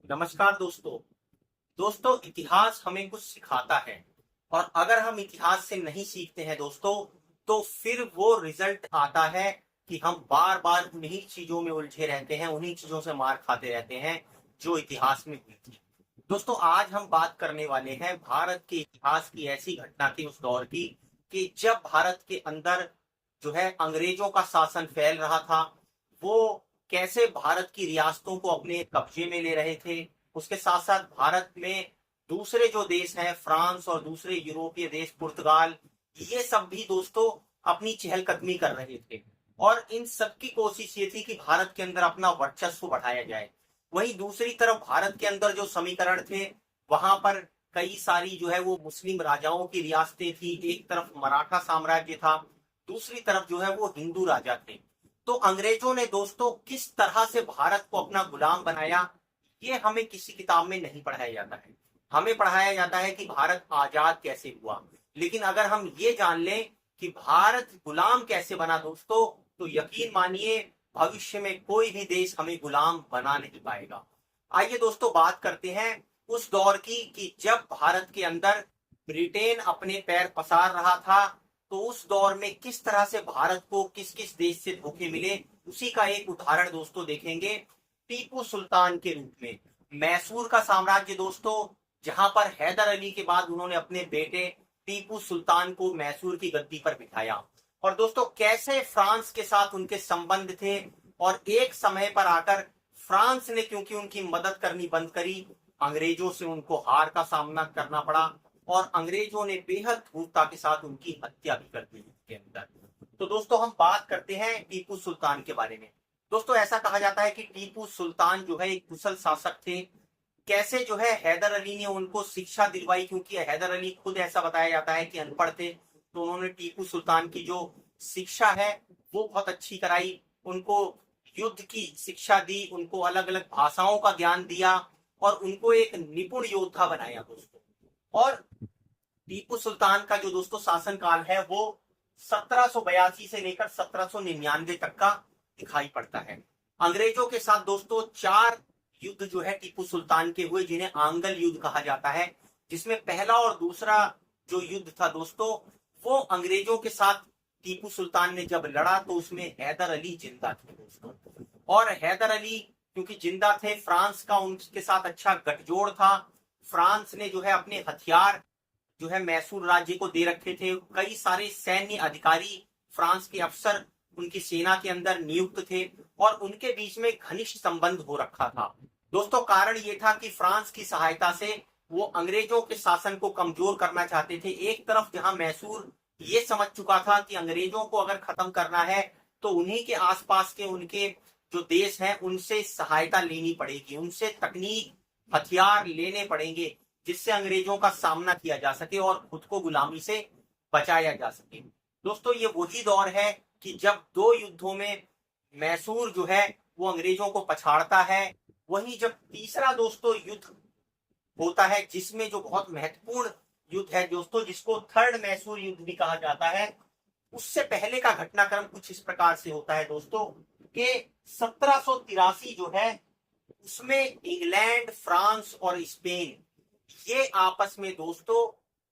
नमस्कार दोस्तों। दोस्तों, इतिहास हमें कुछ सिखाता है और अगर हम इतिहास से नहीं सीखते हैं दोस्तों, तो फिर वो रिजल्ट आता है कि हम बार बार उन्हीं चीजों में उलझे रहते हैं, उन्हीं चीजों से मार खाते रहते हैं जो इतिहास में हुई थी। दोस्तों, आज हम बात करने वाले हैं भारत के इतिहास की ऐसी घटना की, उस दौर की, कि जब भारत के अंदर जो है अंग्रेजों का शासन फैल रहा था। वो कैसे भारत की रियासतों को अपने कब्जे में ले रहे थे। उसके साथ साथ भारत में दूसरे जो देश हैं, फ्रांस और दूसरे यूरोपीय देश, पुर्तगाल, ये सब भी दोस्तों अपनी चहलकदमी कर रहे थे। और इन सब की कोशिश ये थी कि भारत के अंदर अपना वर्चस्व बढ़ाया जाए। वहीं दूसरी तरफ भारत के अंदर जो समीकरण थे, वहां पर कई सारी जो है वो मुस्लिम राजाओं की रियासतें थी। एक तरफ मराठा साम्राज्य था, दूसरी तरफ जो है वो हिंदू राजा थे। तो अंग्रेजों ने दोस्तों किस तरह से भारत को अपना गुलाम बनाया, ये हमें किसी किताब में नहीं पढ़ाया जाता है। हमें पढ़ाया जाता है कि भारत आजाद कैसे हुआ। लेकिन अगर हम ये जान लें कि भारत गुलाम कैसे बना दोस्तों, तो यकीन मानिए भविष्य में कोई भी देश हमें गुलाम बना नहीं पाएगा। आइए दोस्तों, बात करते हैं उस दौर की कि जब भारत के अंदर ब्रिटेन अपने पैर पसार रहा था। तो उस दौर में किस तरह से भारत को किस किस देश से धोखे मिले, उसी का एक उदाहरण दोस्तों देखेंगे टीपू सुल्तान के रूप में। मैसूर का साम्राज्य दोस्तों, जहां पर हैदर अली के बाद उन्होंने अपने बेटे टीपू सुल्तान को मैसूर की गद्दी पर बिठाया। और दोस्तों कैसे फ्रांस के साथ उनके संबंध थे, और एक समय पर आकर फ्रांस ने क्योंकि उनकी मदद करनी बंद करी, अंग्रेजों से उनको हार का सामना करना पड़ा और अंग्रेजों ने बेहद क्रूरता के साथ उनकी हत्या भी कर दी के अंदर। तो दोस्तों हम बात करते हैं टीपू सुल्तान के बारे में। दोस्तों ऐसा कहा जाता है कि टीपू सुल्तान जो है एक कुशल शासक थे। कैसे जो है हैदर अली ने उनको शिक्षा दिलवाई, क्योंकि हैदर अली खुद ऐसा बताया जाता है कि अनपढ़ थे। तो उन्होंने टीपू सुल्तान की जो शिक्षा है वो बहुत अच्छी कराई, उनको युद्ध की शिक्षा दी, उनको अलग अलग भाषाओं का ज्ञान दिया और उनको एक निपुण योद्धा बनाया दोस्तों। और टीपू सुल्तान का जो दोस्तों शासन काल है वो 1782 से लेकर 1799 तक का दिखाई पड़ता है। अंग्रेजों के साथ दोस्तों 4 युद्ध जो है टीपू सुल्तान के हुए, जिन्हें आंगल युद्ध कहा जाता है। जिसमें पहला और दूसरा जो युद्ध था दोस्तों, वो अंग्रेजों के साथ टीपू सुल्तान ने जब लड़ा तो उसमें हैदर अली जिंदा थे दोस्तों। और हैदर अली क्योंकि जिंदा थे, फ्रांस का उनके साथ अच्छा गठजोड़ था। फ्रांस ने जो है अपने हथियार जो है मैसूर राज्य को दे रखे थे। कई सारे सैन्य अधिकारी, फ्रांस के अफसर उनकी सेना के अंदर नियुक्त थे और उनके बीच में घनिष्ठ संबंध हो रखा था दोस्तों। कारण ये था कि फ्रांस की सहायता से वो अंग्रेजों के शासन को कमजोर करना चाहते थे। एक तरफ जहां मैसूर ये समझ चुका था कि अंग्रेजों को अगर खत्म करना है तो उन्हीं के आसपास के उनके जो देश हैं उनसे सहायता लेनी पड़ेगी, उनसे तकनीक हथियार लेने पड़ेंगे, जिससे अंग्रेजों का सामना किया जा सके और खुद को गुलामी से बचाया जा सके। दोस्तों ये वही दौर है कि जब 2 युद्धों में मैसूर जो है वो अंग्रेजों को पछाड़ता है। वहीं जब तीसरा दोस्तों युद्ध होता है, जिसमें जो बहुत महत्वपूर्ण युद्ध है दोस्तों, जिसको थर्ड मैसूर युद्ध भी कहा जाता है, उससे पहले का घटनाक्रम कुछ इस प्रकार से होता है दोस्तों कि 1783 जो है उसमें इंग्लैंड, फ्रांस और स्पेन ये आपस में दोस्तों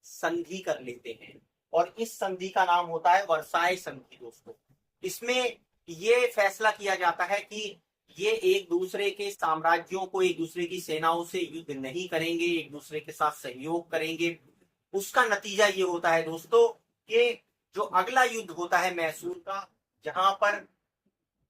संधि कर लेते हैं और इस संधि का नाम होता है वर्साई संधि दोस्तों। इसमें ये फैसला किया जाता है कि ये एक दूसरे के साम्राज्यों को, एक दूसरे की सेनाओं से युद्ध नहीं करेंगे, एक दूसरे के साथ सहयोग करेंगे। उसका नतीजा ये होता है दोस्तों कि जो अगला युद्ध होता है मैसूर का, जहां पर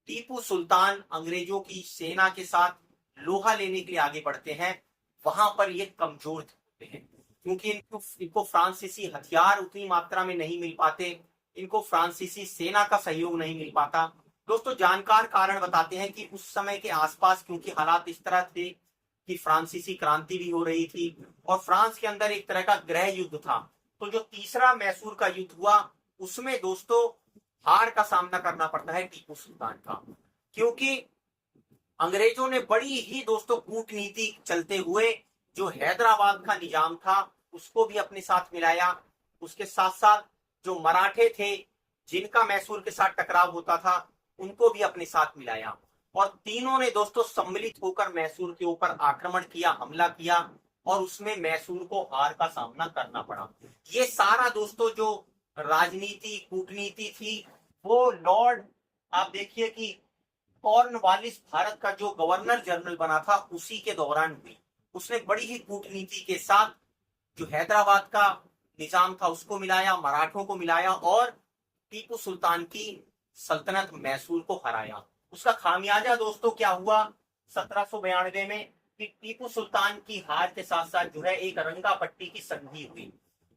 टीपू सुल्तान अंग्रेजों की सेना के साथ लोहा लेने के लिए आगे बढ़ते हैं, वहां पर ये कमजोर होते हैं क्योंकि इनको फ्रांसीसी हथियार उतनी मात्रा में नहीं मिल पाते, इनको फ्रांसीसी सेना का सहयोग नहीं मिल पाता दोस्तों। जानकार कारण बताते हैं कि उस समय के आसपास क्योंकि हालात इस तरह थे कि फ्रांसीसी क्रांति भी हो रही थी और फ्रांस के अंदर एक तरह का गृह युद्ध था। तो जो तीसरा मैसूर का युद्ध हुआ उसमें दोस्तों हार का सामना करना पड़ता है टीपू सुल्तान का, क्योंकि अंग्रेजों ने बड़ी ही दोस्तों कूटनीति चलते हुए जो हैदराबाद का निजाम था उसको भी अपने साथ मिलाया। उसके साथ साथ जो मराठे थे जिनका मैसूर के साथ टकराव होता था उनको भी अपने साथ मिलाया। और तीनों ने दोस्तों सम्मिलित होकर मैसूर के ऊपर आक्रमण किया, हमला किया और उसमें मैसूर को हार का सामना करना पड़ा। ये सारा दोस्तों जो राजनीति कूटनीति थी वो लॉर्ड, आप देखिए कि कॉर्नवालिस भारत का जो गवर्नर जनरल बना था उसी के दौरान हुई। उसने बड़ी ही कूटनीति के साथ जो हैदराबाद का निजाम था उसको मिलाया, मराठों को मिलाया और टीपू सुल्तान की सल्तनत मैसूर को हराया। उसका खामियाजा दोस्तों क्या हुआ 1792 में कि टीपू सुल्तान की हार के साथ साथ जो है एक रंगापट्टी की संधि हुई।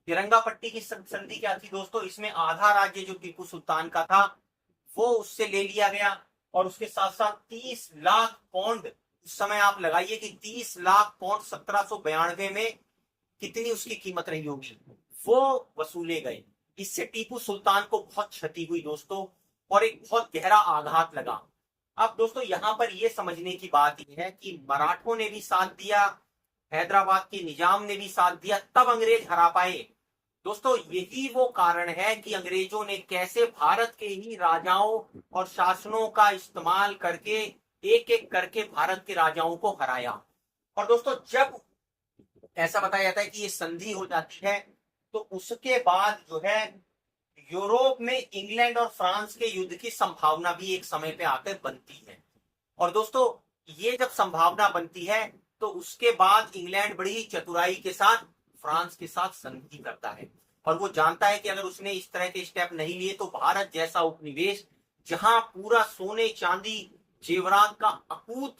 रंगापट्टी की संधि क्या थी दोस्तों, इसमें आधा राज्य जो टीपू सुल्तान का था वो उससे ले लिया गया और उसके साथ साथ 30 लाख पौंड, उस समय आप लगाइए कि 30 लाख पौंड 1792 में कितनी उसकी कीमत रही होगी, वो वसूले गए। इससे टीपू सुल्तान को बहुत क्षति हुई दोस्तों और एक बहुत गहरा आघात लगा। अब दोस्तों यहां पर यह समझने की बात यह है कि मराठों ने भी साथ दिया, हैदराबाद के निजाम ने भी साथ दिया, तब अंग्रेज हरा पाए। दोस्तों यही वो कारण है कि अंग्रेजों ने कैसे भारत के ही राजाओं और शासनों का इस्तेमाल करके एक एक करके भारत के राजाओं को हराया। और दोस्तों जब ऐसा बताया जाता है कि ये संधि हो जाती है तो उसके बाद जो है यूरोप में इंग्लैंड और फ्रांस के युद्ध की संभावना भी एक समय पे आकर बनती है। और दोस्तों ये जब संभावना बनती है तो उसके बाद इंग्लैंड बड़ी ही चतुराई के साथ फ्रांस के साथ संधि करता है और वो जानता है कि अगर उसने इस तरह के स्टेप नहीं लिए तो भारत जैसा उपनिवेश जहां पूरा सोने चांदी जेवरात का अकूत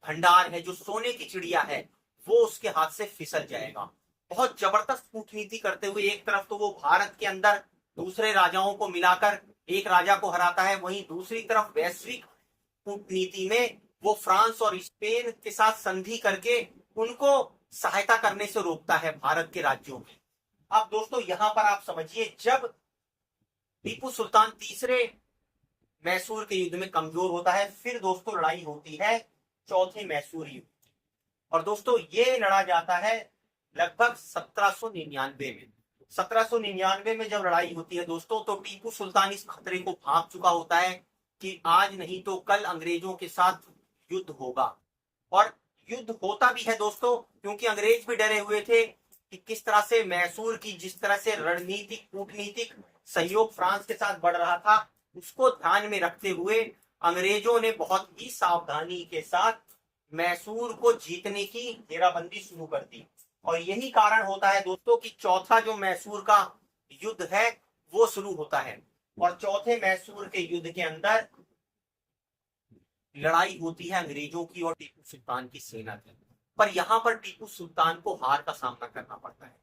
भंडार है, जो सोने की चिड़िया है, वो उसके हाथ से फिसल जाएगा। बहुत जबरदस्त कूटनीति करते हुए एक तरफ तो वो भारत के अंदर दूसरे राजाओं को मिलाकर एक राजा को हराता है, वहीं दूसरी तरफ वैश्विक कूटनीति में वो फ्रांस और स्पेन के साथ संधि करके उनको सहायता करने से रोकता है भारत के राज्यों में। अब दोस्तों यहां पर आप समझिए जब टीपू सुल्तान तीसरे मैसूर के युद्ध में कमजोर होता है फिर दोस्तों लड़ाई होती है चौथे मैसूर युद्ध। और दोस्तों ये लड़ा जाता है लगभग 1799 में। 1799 में जब लड़ाई होती है दोस्तों तो टीपू सुल्तान इस खतरे को भांप चुका होता है कि आज नहीं तो कल अंग्रेजों के साथ युद्ध होगा। और युद्ध होता भी है दोस्तों क्योंकि अंग्रेज भी डरे हुए थे कि किस तरह से मैसूर की जिस तरह से रणनीतिक कूटनीतिक सहयोग फ्रांस के साथ बढ़ रहा था उसको ध्यान में रखते हुए अंग्रेजों ने बहुत ही सावधानी के साथ मैसूर को जीतने की घेराबंदी शुरू कर दी। और यही कारण होता है दोस्तों कि चौथा जो मैसूर का युद्ध है वो शुरू होता है और चौथे मैसूर के युद्ध के अंदर लड़ाई होती है अंग्रेजों की और टीपू सुल्तान की सेना की। पर यहां पर टीपू सुल्तान को हार का सामना करना पड़ता है।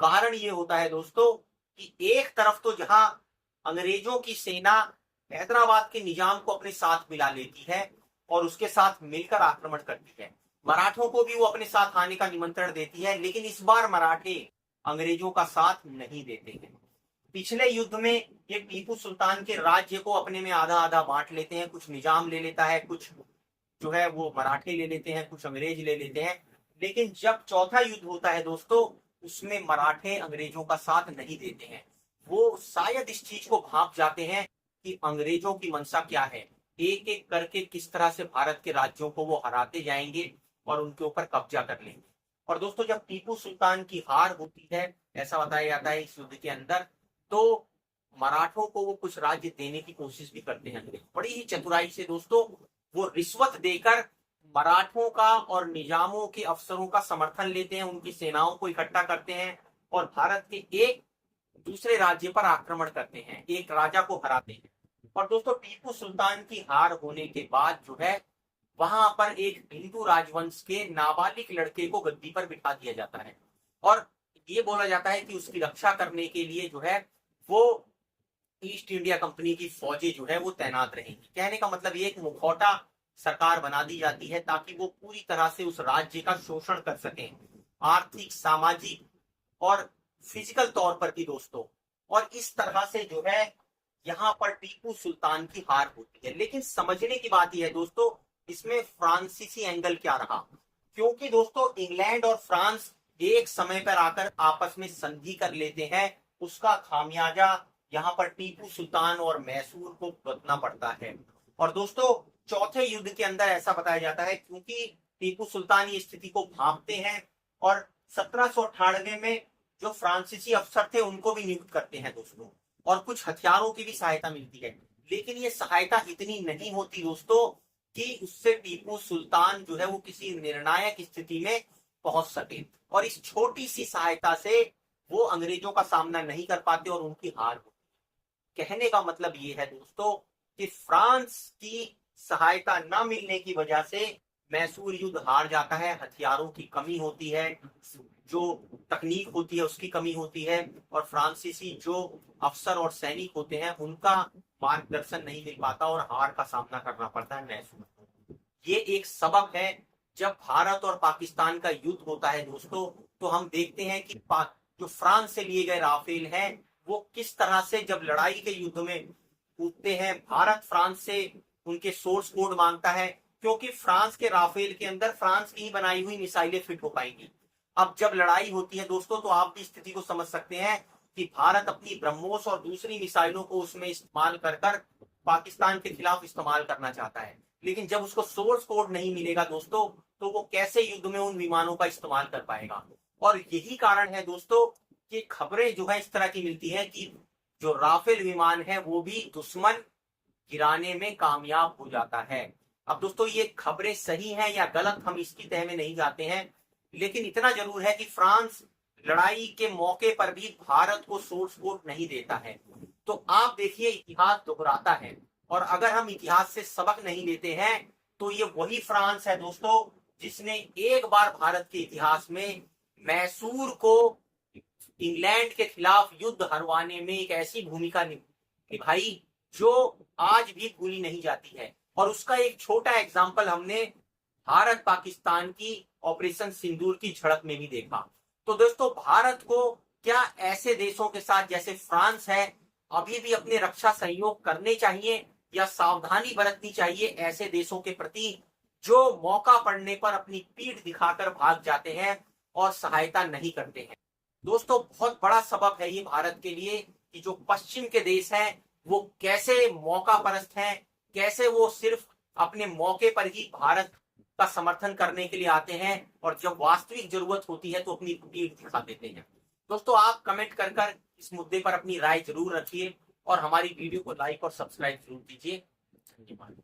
कारण ये होता है दोस्तों कि एक तरफ तो जहां अंग्रेजों की सेना हैदराबाद के निजाम को अपने साथ मिला लेती है और उसके साथ मिलकर आक्रमण करती है, मराठों को भी वो अपने साथ आने का निमंत्रण देती है, लेकिन इस बार मराठे अंग्रेजों का साथ नहीं देते हैं। पिछले युद्ध में ये टीपू सुल्तान के राज्य को अपने में आधा आधा बांट लेते हैं, कुछ निजाम ले लेता है, कुछ जो है वो मराठे ले लेते हैं, कुछ अंग्रेज ले लेते हैं। लेकिन जब चौथा युद्ध होता है दोस्तों उसमें मराठे अंग्रेजों का साथ नहीं देते हैं। वो शायद इस चीज को भांप जाते हैं कि अंग्रेजों की मंशा क्या है, एक एक करके किस तरह से भारत के राज्यों को वो हराते जाएंगे और उनके ऊपर कब्जा कर लेंगे। और दोस्तों जब टीपू सुल्तान की हार होती है, ऐसा बताया जाता है इस युद्ध के अंदर, तो मराठों को वो कुछ राज्य देने की कोशिश भी करते हैं। बड़ी ही चतुराई से दोस्तों वो रिश्वत देकर मराठों का और निजामों के अफसरों का समर्थन लेते हैं, उनकी सेनाओं को इकट्ठा करते हैं और भारत के एक दूसरे राज्य पर आक्रमण करते हैं, एक राजा को हराते हैं। और दोस्तों टीपू सुल्तान की हार होने के बाद जो है वहां पर एक हिंदू राजवंश के नाबालिग लड़के को गद्दी पर बिठा दिया जाता है और ये बोला जाता है कि उसकी रक्षा करने के लिए जो है वो ईस्ट इंडिया कंपनी की फौजें जो है वो तैनात रहेंगी। कहने का मतलब ये एक मुखौटा सरकार बना दी जाती है ताकि वो पूरी तरह से उस राज्य का शोषण कर सकें, आर्थिक सामाजिक और फिजिकल तौर पर भी दोस्तों। और इस तरह से जो है यहाँ पर टीपू सुल्तान की हार होती है। लेकिन समझने की बात यह है दोस्तों इसमें फ्रांसीसी एंगल क्या रहा, क्योंकि दोस्तों इंग्लैंड और फ्रांस एक समय पर आकर आपस में संधि कर लेते हैं, उसका खामियाजा यहाँ पर टीपू सुल्तान और मैसूर को भुगतना पड़ता है। और दोस्तों चौथे युद्ध के अंदर ऐसा बताया जाता है, क्योंकि टीपू सुल्तान ये स्थिति को भांपते हैं और 1798 में जो फ्रांसीसी अफसर थे उनको भी नियुक्त करते हैं दोस्तों, और कुछ हथियारों की भी सहायता मिलती है। लेकिन ये सहायता इतनी नहीं होती दोस्तों कि उससे टीपू सुल्तान जो है वो किसी निर्णायक स्थिति में पहुंच सके, और इस छोटी सी सहायता से वो अंग्रेजों का सामना नहीं कर पाते और उनकी हार होती। कहने का मतलब ये है दोस्तों कि फ्रांस की सहायता न मिलने की वजह से मैसूर युद्ध हार जाता है। हथियारों की कमी होती है, जो तकनीक होती है उसकी कमी होती है, और फ्रांसीसी जो अफसर और सैनिक होते हैं उनका मार्गदर्शन नहीं मिल पाता और हार का सामना करना पड़ता है मैसूर। ये एक सबक है। जब भारत और पाकिस्तान का युद्ध होता है दोस्तों, तो हम देखते हैं कि जो फ्रांस से लिए गए राफेल हैं वो किस तरह से जब लड़ाई के युद्ध में कूदते हैं, भारत फ्रांस से उनके सोर्स कोड मांगता है, क्योंकि फ्रांस के राफेल के अंदर फ्रांस की बनाई हुई मिसाइलें फिट हो पाएंगी। अब जब लड़ाई होती है दोस्तों, तो आप भी स्थिति को समझ सकते हैं कि भारत अपनी ब्रह्मोस और दूसरी मिसाइलों को उसमें इस्तेमाल कर पाकिस्तान के खिलाफ इस्तेमाल करना चाहता है, लेकिन जब उसको सोर्स कोड नहीं मिलेगा दोस्तों, तो वो कैसे युद्ध में उन विमानों का इस्तेमाल कर पाएगा। और यही कारण है दोस्तों कि खबरें जो है इस तरह की मिलती है कि जो राफेल विमान है वो भी दुश्मन गिराने में कामयाब हो जाता है। अब दोस्तों ये खबरें सही हैं या गलत हम इसकी तह में नहीं जाते हैं, लेकिन इतना जरूर है कि फ्रांस लड़ाई के मौके पर भी भारत को सोर्स कोड नहीं देता है। तो आप देखिए इतिहास दोहराता है, और अगर हम इतिहास से सबक नहीं लेते हैं तो ये वही फ्रांस है दोस्तों जिसने एक बार भारत के इतिहास में मैसूर को इंग्लैंड के खिलाफ युद्ध हरवाने में एक ऐसी भूमिका निभाई जो आज भी भूली नहीं जाती है। और उसका एक छोटा एग्जाम्पल हमने भारत पाकिस्तान की ऑपरेशन सिंदूर की झड़प में भी देखा। तो दोस्तों भारत को क्या ऐसे देशों के साथ जैसे फ्रांस है अभी भी अपने रक्षा सहयोग करने चाहिए, या सावधानी बरतनी चाहिए ऐसे देशों के प्रति जो मौका पड़ने पर अपनी पीठ दिखाकर भाग जाते हैं और सहायता नहीं करते हैं। दोस्तों बहुत बड़ा सबक है ये भारत के लिए कि जो पश्चिम के देश हैं वो कैसे मौका परस्त हैं, कैसे वो सिर्फ अपने मौके पर ही भारत का समर्थन करने के लिए आते हैं, और जब वास्तविक जरूरत होती है तो अपनी पीठ दिखा देते हैं। दोस्तों आप कमेंट कर इस मुद्दे पर अपनी राय जरूर रखिए, और हमारी वीडियो को लाइक और सब्सक्राइब जरूर कीजिए। धन्यवाद।